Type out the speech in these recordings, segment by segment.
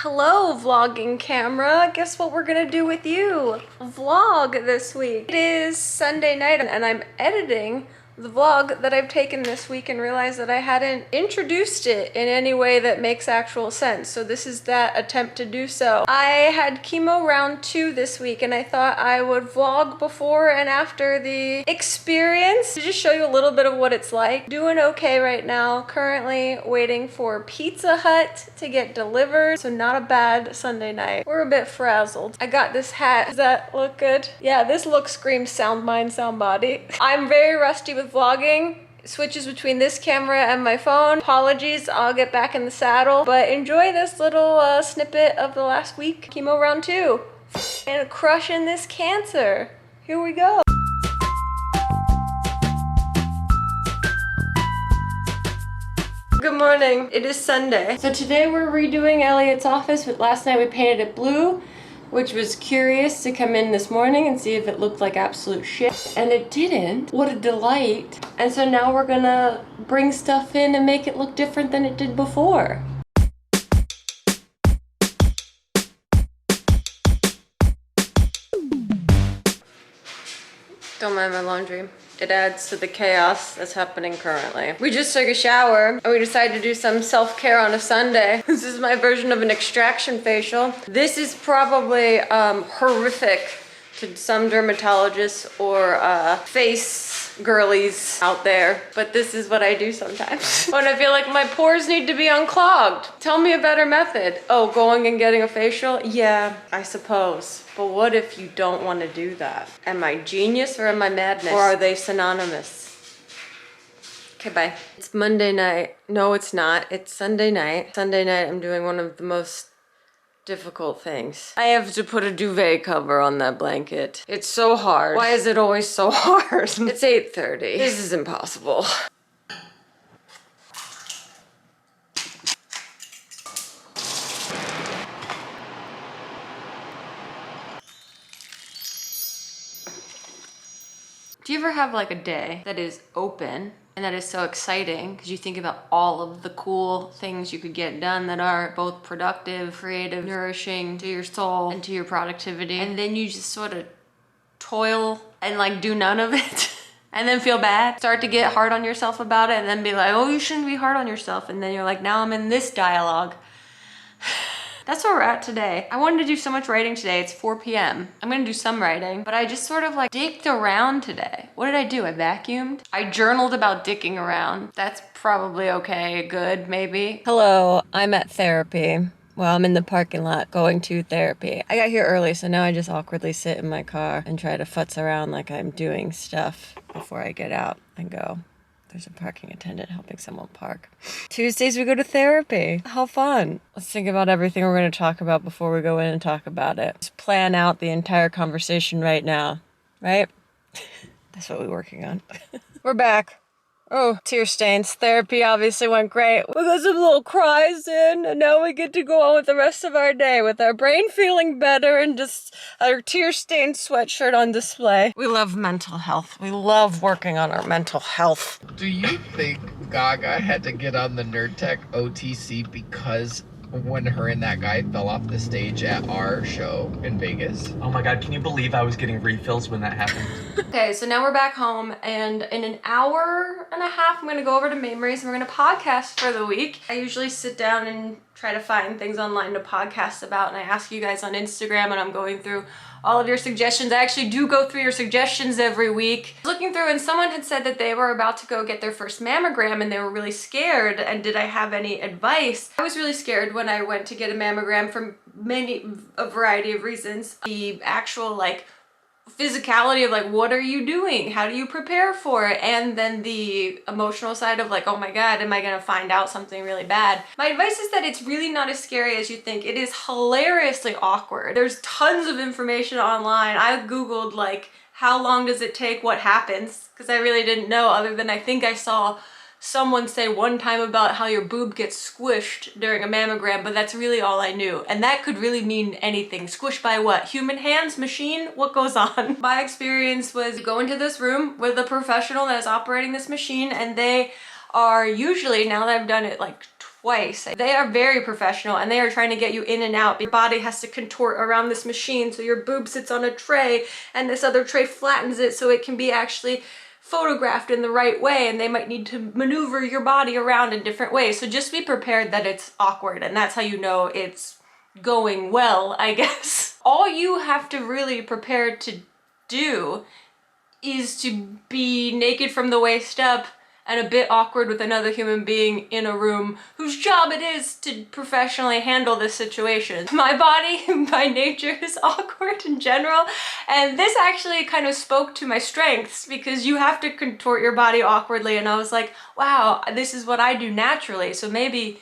Hello, vlogging camera. Guess what we're gonna do with you? Vlog this week. It is Sunday night and I'm editing the vlog that I've taken this week and realized that I hadn't introduced it in any way that makes actual sense. So this is that attempt to do so. I had chemo round 2 this week and I thought I would vlog before and after the experience to just show you a little bit of what it's like. Doing okay right now. Currently waiting for Pizza Hut to get delivered. So not a bad Sunday night. We're a bit frazzled. I got this hat. Does that look good? Yeah, this look screams sound mind, sound body. I'm very rusty with vlogging. Switches between this camera and my phone. Apologies, I'll get back in the saddle. But enjoy this little snippet of the last week. Chemo round 2. And crushing this cancer. Here we go. Good morning. It is Sunday. So today we're redoing Elliot's office, but last night we painted it blue, which was curious to come in this morning and see if it looked like absolute shit. And it didn't. What a delight. And so now we're gonna bring stuff in and make it look different than it did before. Don't mind my laundry. It adds to the chaos that's happening currently. We just took a shower and we decided to do some self-care on a Sunday. This is my version of an extraction facial. This is probably horrific to some dermatologists or face girlies out there, but this is what I do sometimes. When I feel like my pores need to be unclogged. Tell me a better method. Oh, going and getting a facial? Yeah, I suppose. But what if you don't want to do that? Am I genius or am I madness? Or are they synonymous? Okay, bye. It's Monday night. No, it's not. It's Sunday night. Sunday night, I'm doing one of the most difficult things. I have to put a duvet cover on that blanket. It's so hard. Why is it always so hard? It's 8:30. This is impossible. Do you ever have like a day that is open and that is so exciting because you think about all of the cool things you could get done that are both productive, creative, nourishing to your soul and to your productivity, and then you just sort of toil and like do none of it and then feel bad, start to get hard on yourself about it and then be like, oh, you shouldn't be hard on yourself, and then you're like, now I'm in this dialogue. That's where we're at today. I wanted to do so much writing today. It's 4 p.m. I'm gonna do some writing, but I just sort of like dicked around today. What did I do? I vacuumed. I journaled about dicking around. That's probably okay, good, maybe. Hello, I'm at therapy. Well, I'm in the parking lot going to therapy. I got here early, so now I just awkwardly sit in my car and try to futz around like I'm doing stuff before I get out and go. There's a parking attendant helping someone park. Tuesdays we go to therapy. How fun. Let's think about everything we're going to talk about before we go in and talk about it. Let's plan out the entire conversation right now, right? That's what we're working on. We're back. Oh, tear stains. Therapy obviously went great. We got some little cries in, and now we get to go on with the rest of our day with our brain feeling better and just our tear-stained sweatshirt on display. We love mental health. We love working on our mental health. Do you think Gaga had to get on the Nerd Tech OTC because when her and that guy fell off the stage at our show in Vegas? Oh my god, can you believe I was getting refills when that happened? Okay, so now we're back home, and in an hour and a half, I'm gonna go over to Memories and we're gonna podcast for the week. I usually sit down and try to find things online to podcast about, and I ask you guys on Instagram, and I'm going through all of your suggestions. I actually do go through your suggestions every week. Looking through, and someone had said that they were about to go get their first mammogram and they were really scared, and did I have any advice? I was really scared when I went to get a mammogram for a variety of reasons. The actual like physicality of like, what are you doing? How do you prepare for it? And then the emotional side of like, oh my god, am I gonna find out something really bad? My advice is that it's really not as scary as you think. It is hilariously awkward. There's tons of information online. I googled like, how long does it take, what happens? Because I really didn't know, other than I think I saw someone say one time about how your boob gets squished during a mammogram, but that's really all I knew. And that could really mean anything. Squished by what? Human hands? Machine? What goes on? My experience was go into this room with a professional that is operating this machine, and they are usually, now that I've done it like twice. They are very professional and they are trying to get you in and out. Your body has to contort around this machine so your boob sits on a tray and this other tray flattens it so it can be actually photographed in the right way, and they might need to maneuver your body around in different ways. So just be prepared that it's awkward, and that's how you know it's going well, I guess. All you have to really prepare to do is to be naked from the waist up and a bit awkward with another human being in a room whose job it is to professionally handle this situation. My body by nature is awkward in general, and this actually kind of spoke to my strengths because you have to contort your body awkwardly, and I was like, wow, this is what I do naturally, so maybe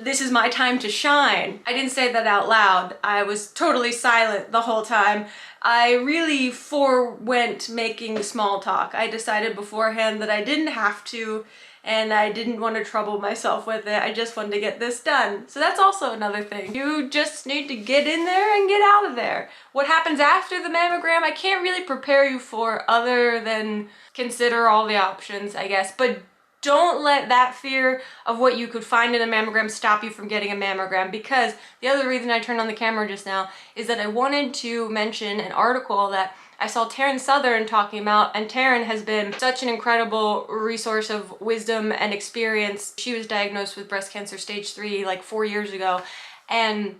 this is my time to shine. I didn't say that out loud. I was totally silent the whole time. I really forewent making small talk. I decided beforehand that I didn't have to, and I didn't want to trouble myself with it. I just wanted to get this done. So that's also another thing. You just need to get in there and get out of there. What happens after the mammogram, I can't really prepare you for other than consider all the options, I guess. But don't let that fear of what you could find in a mammogram stop you from getting a mammogram, because the other reason I turned on the camera just now is that I wanted to mention an article that I saw Taryn Southern talking about, and Taryn has been such an incredible resource of wisdom and experience. She was diagnosed with breast cancer stage 3 like 4 years ago, and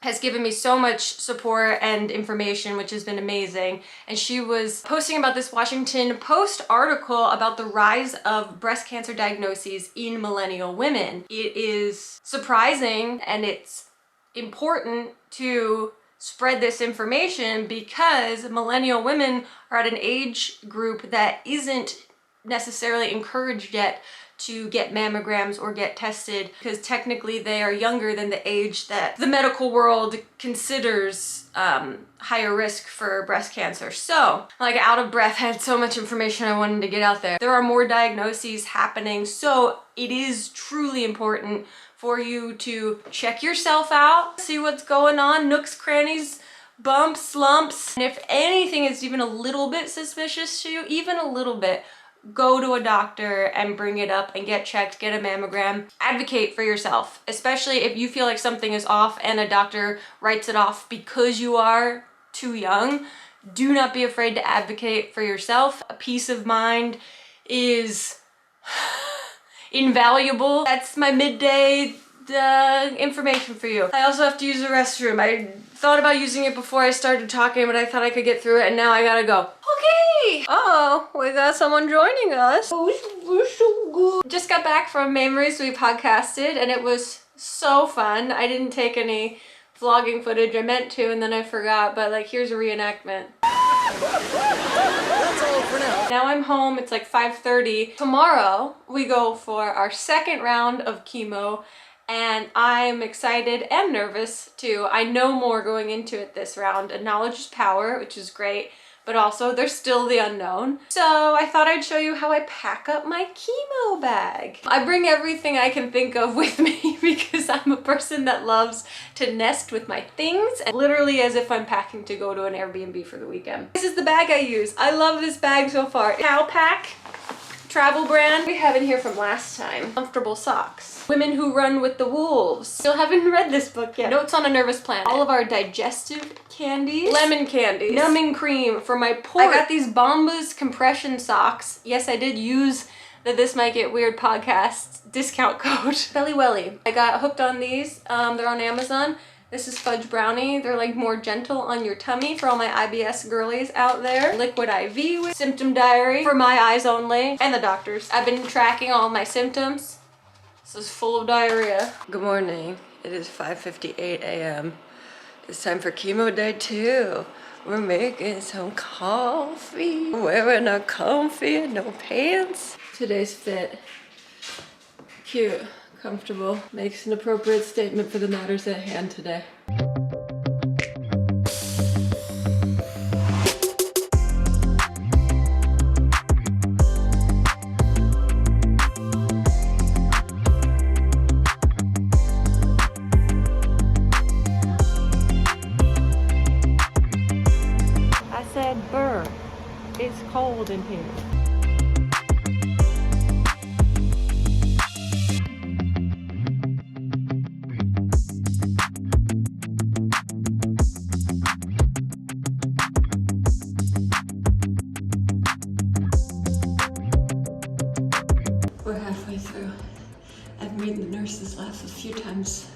has given me so much support and information, which has been amazing. And she was posting about this Washington Post article about the rise of breast cancer diagnoses in millennial women. It is surprising and it's important to spread this information because millennial women are at an age group that isn't necessarily encouraged yet to get mammograms or get tested, because technically they are younger than the age that the medical world considers higher risk for breast cancer. So, like, out of breath, I had so much information I wanted to get out there. There are more diagnoses happening, so it is truly important for you to check yourself out, see what's going on, nooks, crannies, bumps, lumps. And if anything is even a little bit suspicious to you, even a little bit, go to a doctor and bring it up and get checked, get a mammogram. Advocate for yourself, especially if you feel like something is off and a doctor writes it off because you are too young. Do not be afraid to advocate for yourself. A peace of mind is invaluable. That's my midday information for you. I also have to use the restroom. I thought about using it before I started talking, but I thought I could get through it, and now I gotta go. Okay! Oh, we got someone joining us. Oh, we're so good. Just got back from Memories. We podcasted, and it was so fun. I didn't take any vlogging footage. I meant to, and then I forgot, but like, here's a reenactment. That's all for now. Now I'm home. It's like 5:30. Tomorrow, we go for our second round of chemo, and I'm excited and nervous too. I know more going into it this round, and knowledge is power, which is great, but also there's still the unknown. So I thought I'd show you how I pack up my chemo bag. I bring everything I can think of with me because I'm a person that loves to nest with my things, and literally as if I'm packing to go to an Airbnb for the weekend. This is the bag I use. I love this bag so far. Cowpack travel brand. We have in here from last time. Comfortable socks. Women Who Run with the Wolves. Still haven't read this book yet. Notes on a Nervous Planet. All of our digestive candies. Lemon candies. Numbing cream for my port. I got these Bombas compression socks. Yes, I did use the This Might Get Weird podcast discount code. Belly Welly. I got hooked on these. They're on Amazon. This is Fudge Brownie. They're like more gentle on your tummy for all my IBS girlies out there. Liquid IV with Symptom Diary for my eyes only and the doctors. I've been tracking all my symptoms. This is full of diarrhea. Good morning. It is 5:58 a.m. It's time for chemo day 2. We're making some coffee. Wearing a comfy, no pants. Today's fit. Cute. Comfortable, makes an appropriate statement for the matters at hand today. I said burr. It's cold in here.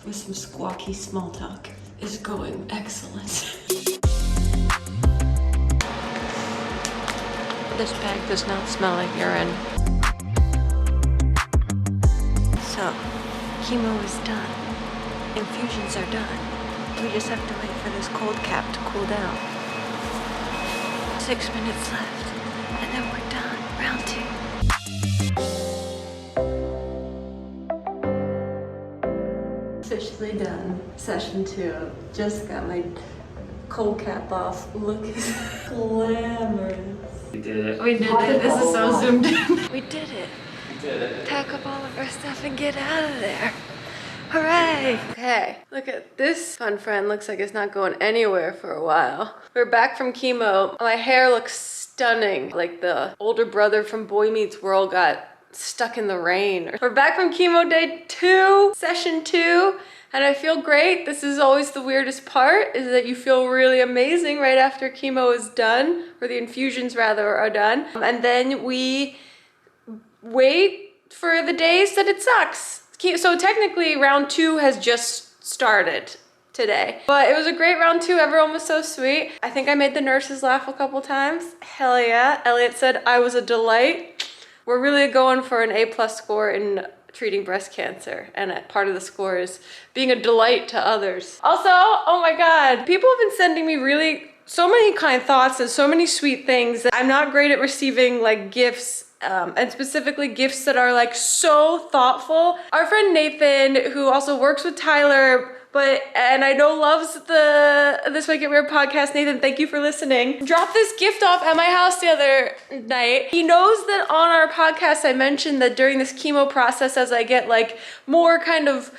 with some squawky small talk is going excellent. This bag does not smell like urine. So, chemo is done. Infusions are done. We just have to wait for this cold cap to cool down. 6 minutes left, and then we're done. Round 2. Officially done. Session 2. Just got my cold cap off. Look, is glamorous. We did it. We did it. This is so zoomed in. We did it. We did it. Pack up all of our stuff and get out of there. Hooray! Okay, look at this fun friend. Looks like it's not going anywhere for a while. We're back from chemo. My hair looks stunning. Like the older brother from Boy Meets World got stuck in the rain. We're back from chemo day 2, session 2. And I feel great. This is always the weirdest part, is that you feel really amazing right after chemo is done, or the infusions rather are done. And then we wait for the days that it sucks. So technically round 2 has just started today. But it was a great round 2. Everyone was so sweet. I think I made the nurses laugh a couple times. Hell yeah. Elliot said I was a delight. We're really going for an A+ score in treating breast cancer, and part of the score is being a delight to others. Also, oh my God, people have been sending me so many kind thoughts and so many sweet things. I'm not great at receiving like gifts, and specifically gifts that are like so thoughtful. Our friend Nathan, who also works with Tyler, and I know loves the This Might Get Weird podcast. Nathan, thank you for listening. Dropped this gift off at my house the other night. He knows that on our podcast I mentioned that during this chemo process, as I get like more kind of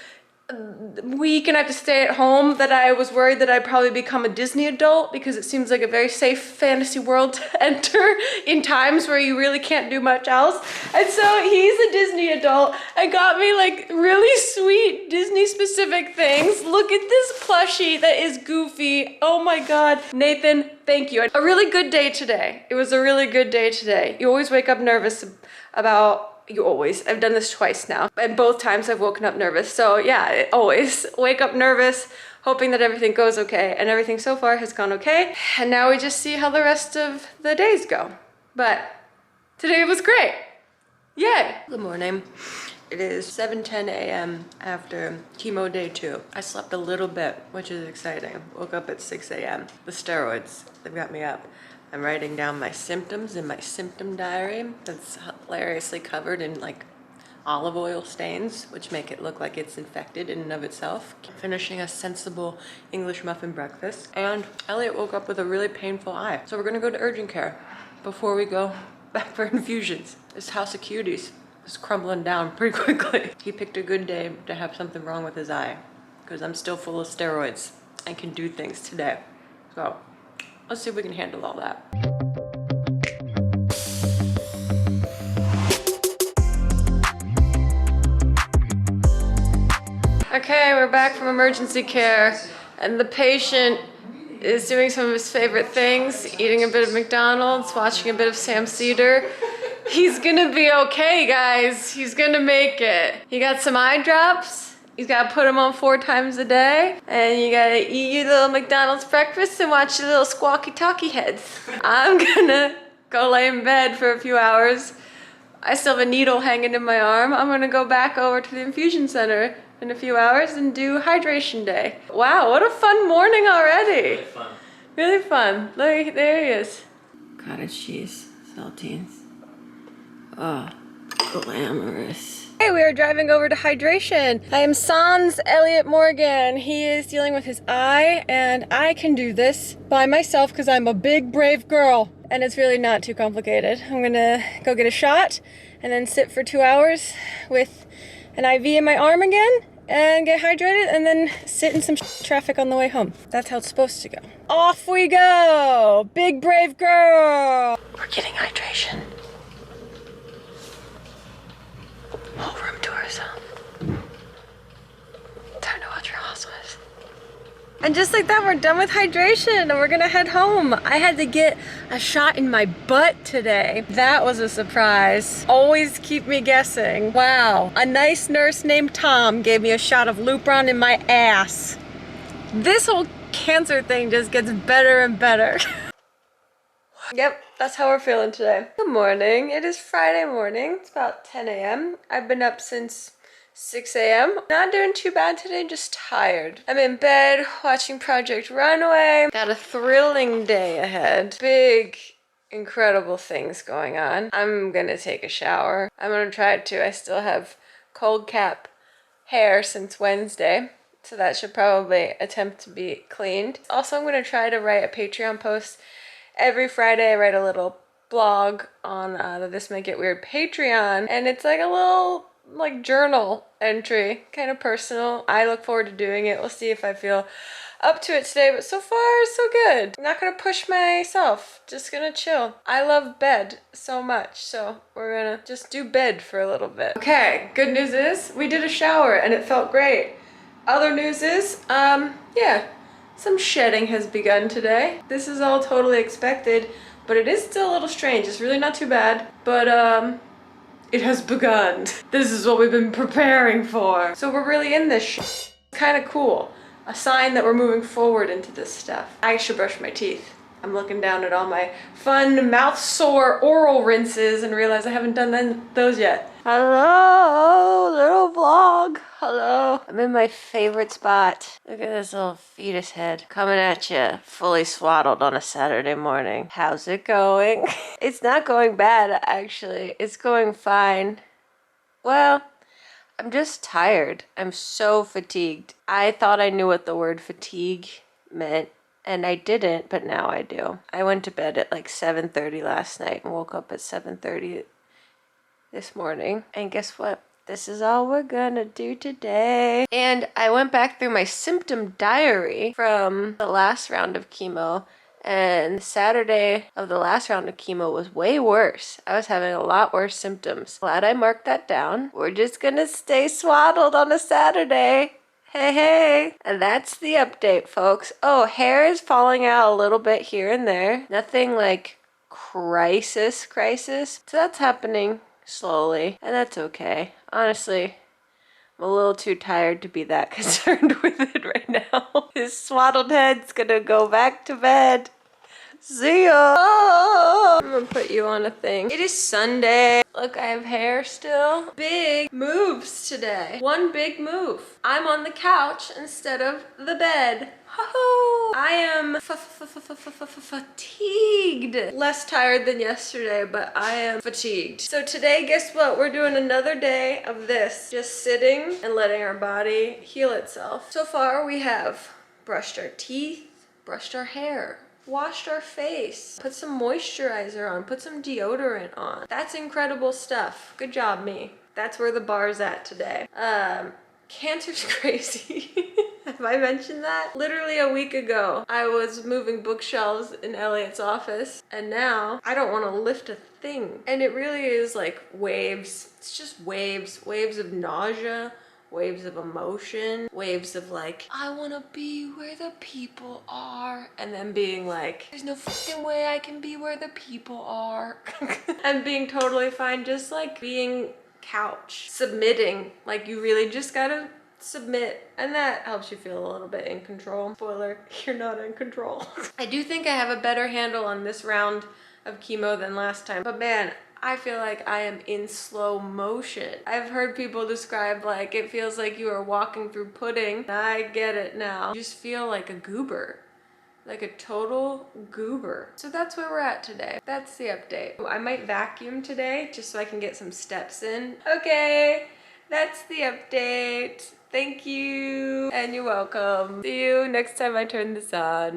weak and I have to stay at home, that I was worried that I'd probably become a Disney adult, because it seems like a very safe fantasy world to enter in times where you really can't do much else. And so he's a Disney adult and got me like really sweet Disney specific things. Look at this plushie that is Goofy. Oh my God. Nathan, thank you. A really good day today. It was a really good day today. You always wake up nervous about I've done this twice now, and both times I've woken up nervous. So yeah, always wake up nervous, hoping that everything goes okay, and everything so far has gone okay. And now we just see how the rest of the days go. But today was great. Yay. Good morning. It is 7:10 a.m. after chemo day 2. I slept a little bit, which is exciting. Woke up at 6 a.m. The steroids, they've got me up. I'm writing down my symptoms in my symptom diary that's hilariously covered in like olive oil stains, which make it look like it's infected in and of itself. Finishing a sensible English muffin breakfast. And Elliot woke up with a really painful eye. So we're gonna go to urgent care before we go back for infusions. This house of cuties is crumbling down pretty quickly. He picked a good day to have something wrong with his eye, because I'm still full of steroids and can do things today. So let's see if we can handle all that. Okay, we're back from emergency care, and the patient is doing some of his favorite things, eating a bit of McDonald's, watching a bit of Sam Cedar. He's gonna be okay, guys. He's gonna make it. He got some eye drops. You gotta put them on 4 times a day, and you gotta eat your little McDonald's breakfast and watch your little squawky talkie heads. I'm gonna go lay in bed for a few hours. I still have a needle hanging in my arm. I'm gonna go back over to the infusion center in a few hours and do hydration day. Wow, what a fun morning already. Really fun. Really fun. Look, there he is. Cottage cheese, saltines. Oh, glamorous. Hey, we are driving over to hydration. I am Sans Elliot Morgan. He is dealing with his eye, and I can do this by myself because I'm a big, brave girl. And it's really not too complicated. I'm gonna go get a shot and then sit for 2 hours with an IV in my arm again and get hydrated, and then sit in some traffic on the way home. That's how it's supposed to go. Off we go! Big, brave girl! We're getting hydration. Whole room to ourselves. Time to watch Real Housewives. And just like that, we're done with hydration and we're gonna head home. I had to get a shot in my butt today. That was a surprise. Always keep me guessing. Wow, a nice nurse named Tom gave me a shot of Lupron in my ass. This whole cancer thing just gets better and better. Yep, that's how we're feeling today. Good morning. It is Friday morning. It's about 10 a.m. I've been up since 6 a.m. Not doing too bad today, just tired. I'm in bed watching Project Runway. Got a thrilling day ahead. Big, incredible things going on. I'm gonna take a shower. I'm gonna try to. I still have cold cap hair since Wednesday, so that should probably attempt to be cleaned. Also, I'm gonna try to write a Patreon post. Every Friday I write a little blog on the This Might Get Weird Patreon, and it's like a little like journal entry, kind of personal. I look forward to doing it. We'll see if I feel up to it today, but so far so good. I'm not gonna push myself, just gonna chill. I love bed so much, so we're gonna just do bed for a little bit. Okay, good news is we did a shower and it felt great. Other news is, yeah, some shedding has begun today. This is all totally expected, but it is still a little strange. It's really not too bad, but it has begun. This is what we've been preparing for. So we're really in this shit. Kind of cool. A sign that we're moving forward into this stuff. I should brush my teeth. I'm looking down at all my fun mouth sore oral rinses and realize I haven't done those yet. Hello, little vlog. Hello. I'm in my favorite spot. Look at this little fetus head coming at you, fully swaddled on a Saturday morning. How's it going? It's not going bad, actually. It's going fine. Well, I'm just tired. I'm so fatigued. I thought I knew what the word fatigue meant, and I didn't, but now I do. I went to bed at like 7:30 last night and woke up at 7:30 this morning. And guess what? This is all we're gonna do today. And I went back through my symptom diary from the last round of chemo, and Saturday of the last round of chemo was way worse. I was having a lot worse symptoms. Glad I marked that down. We're just gonna stay swaddled on a Saturday. Hey, hey. And that's the update, folks. Oh, hair is falling out a little bit here and there. Nothing like crisis. So that's happening slowly, and that's okay. Honestly, I'm a little too tired to be that concerned with it right now. His swaddled head's gonna go back to bed. See ya! Oh, I'm gonna put you on a thing. It is Sunday. Look, I have hair still. Big moves today. One big move. I'm on the couch instead of the bed. I am fatigued. Less tired than yesterday, but I am fatigued. So today, guess what? We're doing another day of this. Just sitting and letting our body heal itself. So far, we have brushed our teeth, brushed our hair, washed our face, put some moisturizer on, put some deodorant on. That's incredible stuff. Good job, me. That's where the bar's at today. Cancer's crazy. Have I mentioned that? Literally a week ago, I was moving bookshelves in Elliot's office, and now I don't want to lift a thing. And it really is like waves. It's just waves. Waves of nausea, waves of emotion, waves of like, I want to be where the people are. And then being like, there's no fucking way I can be where the people are. And being totally fine, just like being couch. Submitting, like you really just gotta submit, and that helps you feel a little bit in control. Spoiler, you're not in control. I do think I have a better handle on this round of chemo than last time, but man, I feel like I am in slow motion. I've heard people describe like it feels like you are walking through pudding. I get it now. You just feel like a goober. Like a total goober. So that's where we're at today. That's the update. I might vacuum today just so I can get some steps in. Okay, that's the update. Thank you, and you're welcome. See you next time I turn this on.